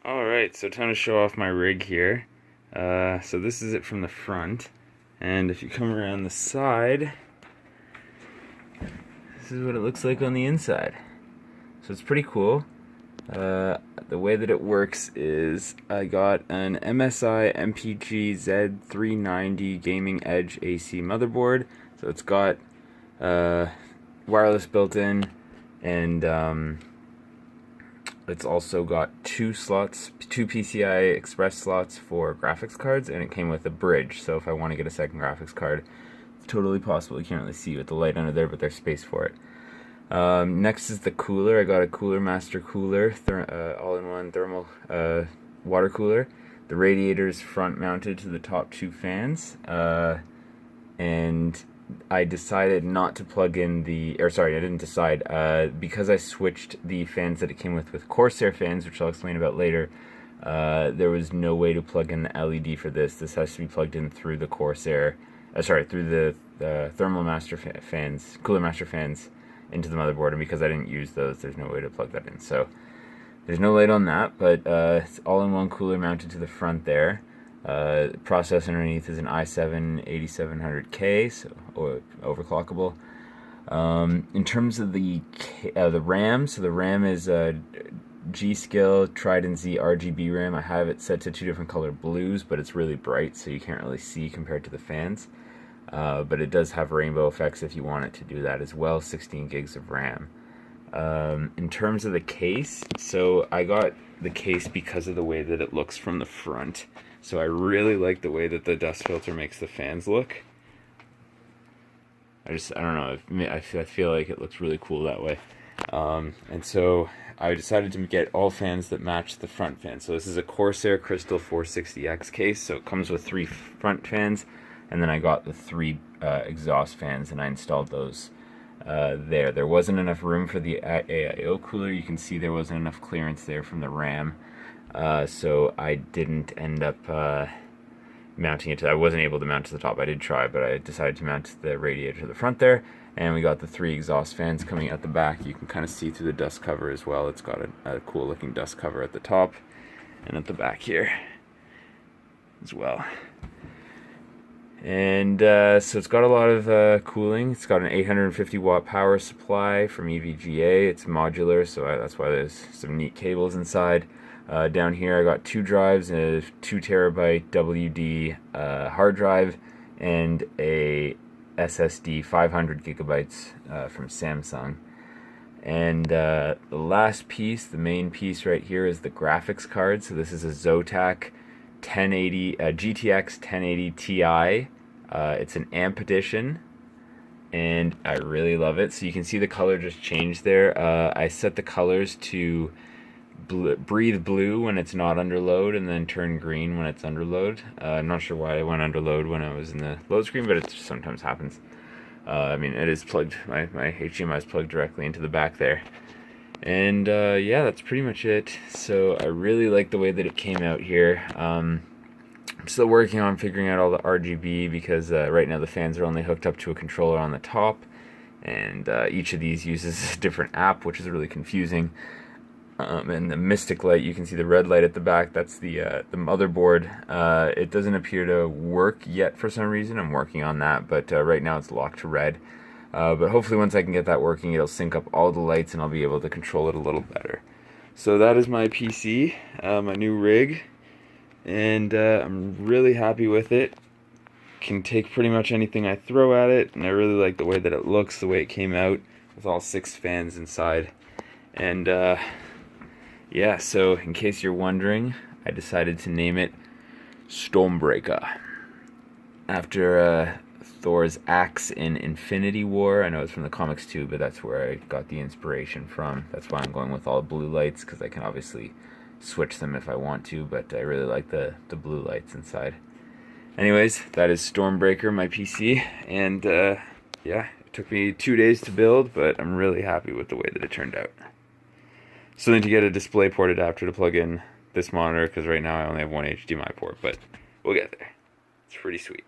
Alright, so time to show off my rig here. So this is it from the front, and if you come around the side, this is what it looks like on the inside. So it's pretty cool. The way that it works is I got an MSI MPG Z390 Gaming Edge AC motherboard. So it's got wireless built in, and it's also got two PCI Express slots for graphics cards, and it came with a bridge. So if I want to get a second graphics card, it's totally possible. You can't really see with the light under there, but there's space for it. Next is the cooler. I got a Cooler Master cooler, all-in-one thermal water cooler. The radiator is front mounted to the top two fans, and I decided not to plug in I didn't decide, because I switched the fans that it came with Corsair fans, which I'll explain about later. There was no way to plug in the LED for this. This has to be plugged in through the through the Thermal Master fans, Cooler Master fans into the motherboard, and because I didn't use those, there's no way to plug that in. So there's no light on that, but it's all-in-one cooler mounted to the front there. Processor underneath is an i7-8700K, so overclockable. In terms of the RAM, so the RAM is a G.Skill Trident Z RGB RAM. I have it set to two different color blues, but it's really bright, so you can't really see compared to the fans. But it does have rainbow effects if you want it to do that as well. 16 gigs of RAM. In terms of the case, so I got the case because of the way that it looks from the front. So I really like the way that the dust filter makes the fans look. I don't know, I feel like it looks really cool that way. And so I decided to get all fans that match the front fan. So this is a Corsair Crystal 460X case, so it comes with 3 front fans, and then I got the 3 exhaust fans, and I installed those there. There wasn't enough room for the AIO cooler. You can see there wasn't enough clearance there from the RAM. So I didn't end up mounting it I wasn't able to mount to the top. I did try, but I decided to mount the radiator to the front there, and we got the 3 exhaust fans coming out the back. You can kind of see through the dust cover as well. It's got a cool looking dust cover at the top and at the back here as well. And so it's got a lot of cooling. It's got an 850 watt power supply from EVGA. It's modular, so that's why there's some neat cables inside. Down here I got 2 drives, a 2 terabyte WD hard drive, and a SSD 500 gigabytes from Samsung. And the last piece, the main piece right here, is the graphics card. So this is a Zotac GTX 1080 Ti. It's an AMP edition, and I really love it. So you can see the color just changed there. I set the colors to breathe blue when it's not under load, and then turn green when it's under load. I'm not sure why I went under load when I was in the load screen, but it just sometimes happens. I mean, it is plugged, my HDMI is plugged directly into the back there. And yeah, that's pretty much it. So I really like the way that it came out here. I'm still working on figuring out all the RGB, because right now the fans are only hooked up to a controller on the top, and each of these uses a different app, which is really confusing. And the Mystic light, you can see the red light at the back, that's the motherboard. It doesn't appear to work yet for some reason. I'm working on that, but right now it's locked to red. But hopefully once I can get that working, it'll sync up all the lights and I'll be able to control it a little better. So that is my PC, my new rig, and I'm really happy with it. Can take pretty much anything I throw at it, and I really like the way that it looks, the way it came out with all 6 fans inside. And yeah, so in case you're wondering, I decided to name it Stormbreaker, after Thor's axe in Infinity War. I know it's from the comics too, but that's where I got the inspiration from. That's why I'm going with all blue lights, because I can obviously switch them if I want to, but I really like the blue lights inside. Anyways, that is Stormbreaker, my PC, and yeah, it took me 2 days to build, but I'm really happy with the way that it turned out. Still need to get a DisplayPort adapter to plug in this monitor, because right now I only have one HDMI port, but we'll get there. It's pretty sweet.